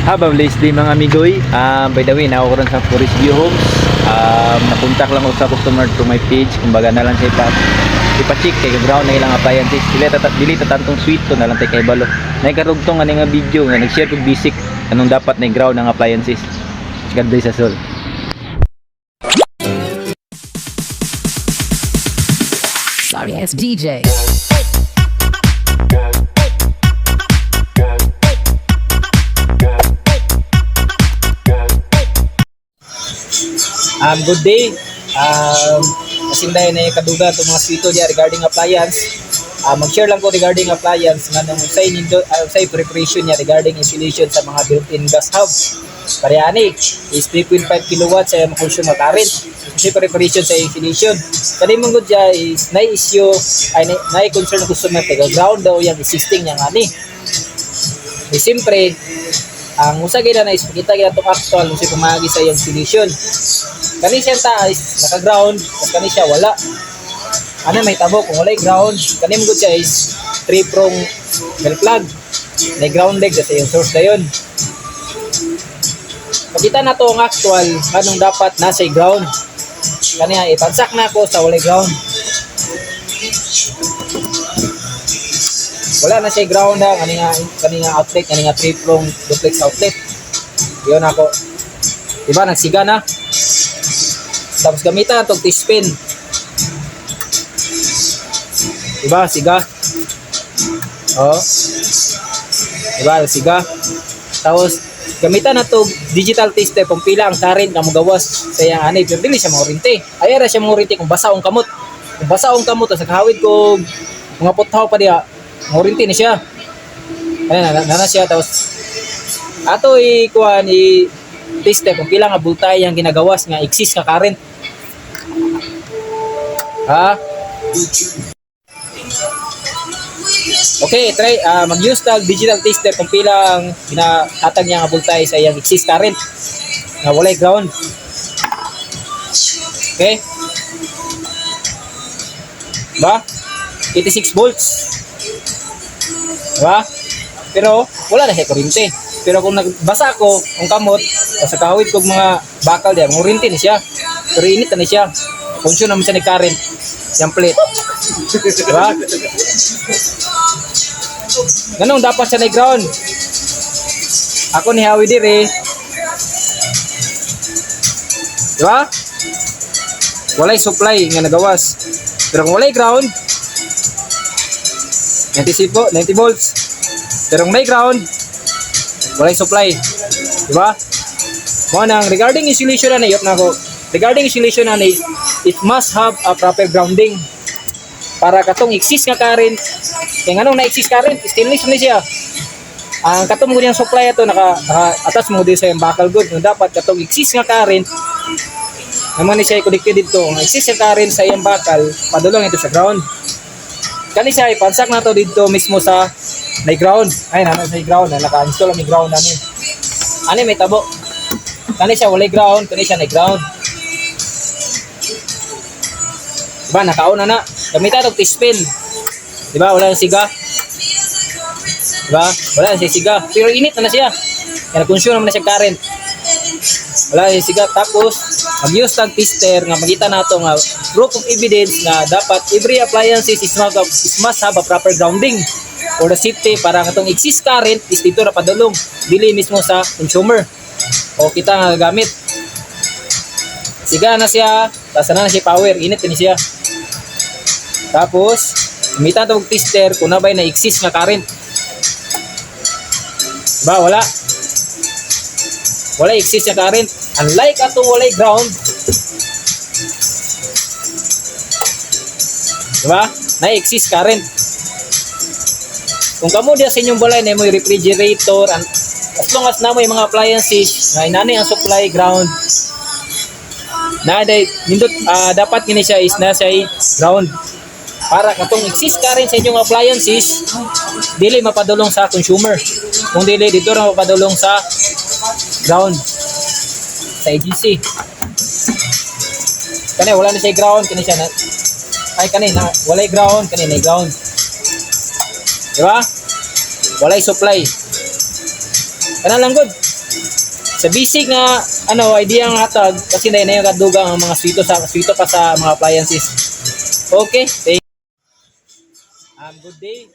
Habang Leslie mga amigoy, by the way, ako rin sa Forest View Homes. Napuntak lang ako sa customer to my page. Kumbaga na lang sa ipa-check kay ground na ilang appliances. Dili tatantong sweet to na lang kay balo. Naikarugtong nga nga video nga nag-share kog basic anong dapat na ground ng appliances. God bless us all. Sorry ass DJ. Good day. Kasinday na yung kaduga itong mga swito niya regarding appliance. Mag-share lang ko regarding appliance nga nung sa preparation niya regarding installation sa mga built-in gas hub. Parehani is 3.5 kilowatts sa consume current. Kasi preparation sa installation. Kani mong good siya is na-issue ay na-concern ng customer taga ground daw yung existing niya nga ni. Siyempre, ang usagay na is pakita kita itong actual kung siya pumagi sa yung installation. Kani siya taas, naka-ground, at kani siya wala. Ano may tabo, kung wala ground, kani mo siya is 3-prong bell plug. May ground leg kasi yung source na yun. Pakita na to ang actual, anong dapat nasa ground. Kani ipansak na ako sa wala ground. Wala na siya ground ha, kani nga outlet, kani nga 3-prong duplex outlet. Yun ako. Diba, nagsiga na. Tapos gamitan itong T-spin. Diba, siga. Oh. Diba, siga. Tapos gamitan na itong digital tester kung pila ang current na magawas sa iyang anay. Pero dili siya maorinti. Ayara siya maorinti kung basa ang kamot. Kung basa ang kamot, sa kahawid ko mga puthaw pa diya, maorinti na siya. Ayan, na siya. Tapos ato ikuan tester kung pila nga bultay ang ginagawas nga exist nga current. Ha? Okay, try mag-use tag digital tester kung pila ang ginahatag niya nga bultay sa iyang exist current nga walay ground. Okay? Ba? 86 volts. Diba? Pero wala na siya kuryente. Pero kung nagbasa ko ang kamot o sa kahawid kog mga bakal diyan, kuryente ni siya. Pero init na siya. Function naman siya ni current. Yung plate. Diba? Ganun dapat siya na ground. Ako ni Hawi dire. Diba? Walay supply nga nagawas. Pero kung walay ground, 90 volts. Pero kung may ground, walay supply. Diba? Mo nang regarding insulation na yop na ko. Regarding insulation na it must have a proper grounding para katong exist nga current. Kaya anong na-exist current, stainless na siya. Ang katong mo niyang supply ito naka-attach mo din sa yung bakal good. No, dapat katong exist nga current naman ni siya i-connected dito. Ang exist nga current sa yung bakal, padulong ito sa ground. Kani siya ipansak na to dito mismo sa may ground. Ay, nana sa ground na naka-install ang may ground namin. Ano may tabo? Kani siya walay ground, kani siya na ground. Diba, nakauna na. Gamitan itong T-spin. Diba, wala na siga. Diba, wala na siya. Pero init na siya. Kaya nag-consume naman na siya current. Wala na siya. Tapos, mag-use ng tester nga magita na ito nga proof of evidence na dapat every appliances must have a proper grounding for the safety para katong exist current is dito na padulong. Dili mismo sa consumer. O kita nga gamit. Siga na siya. Tapos na siya power. Init na siya. Tapos, gamitan itong tester kung nabay na-exist na current. Diba? Wala. Wala exist na current. Unlike atong walay ground. Diba? Na-exist current. Kung kamo diya sa inyong balay na mo yung refrigerator, as long as na mo yung mga appliances, na inanay ang supply ground, na dapat gini siya is nasa ground. Para katong exist current sa inyong appliances, dili mapadulong sa consumer. Kung dili dito na mapadulong sa ground, sa AGC. Kani wala na siya ground, kani siya na ay kani na walay ground, kani na ground. Di ba? Walay supply. Kana lang good. Sa basic na idea ang hatag kasi na yung kadugang ang mga swito pa sa mga appliances. Okay, thank good day.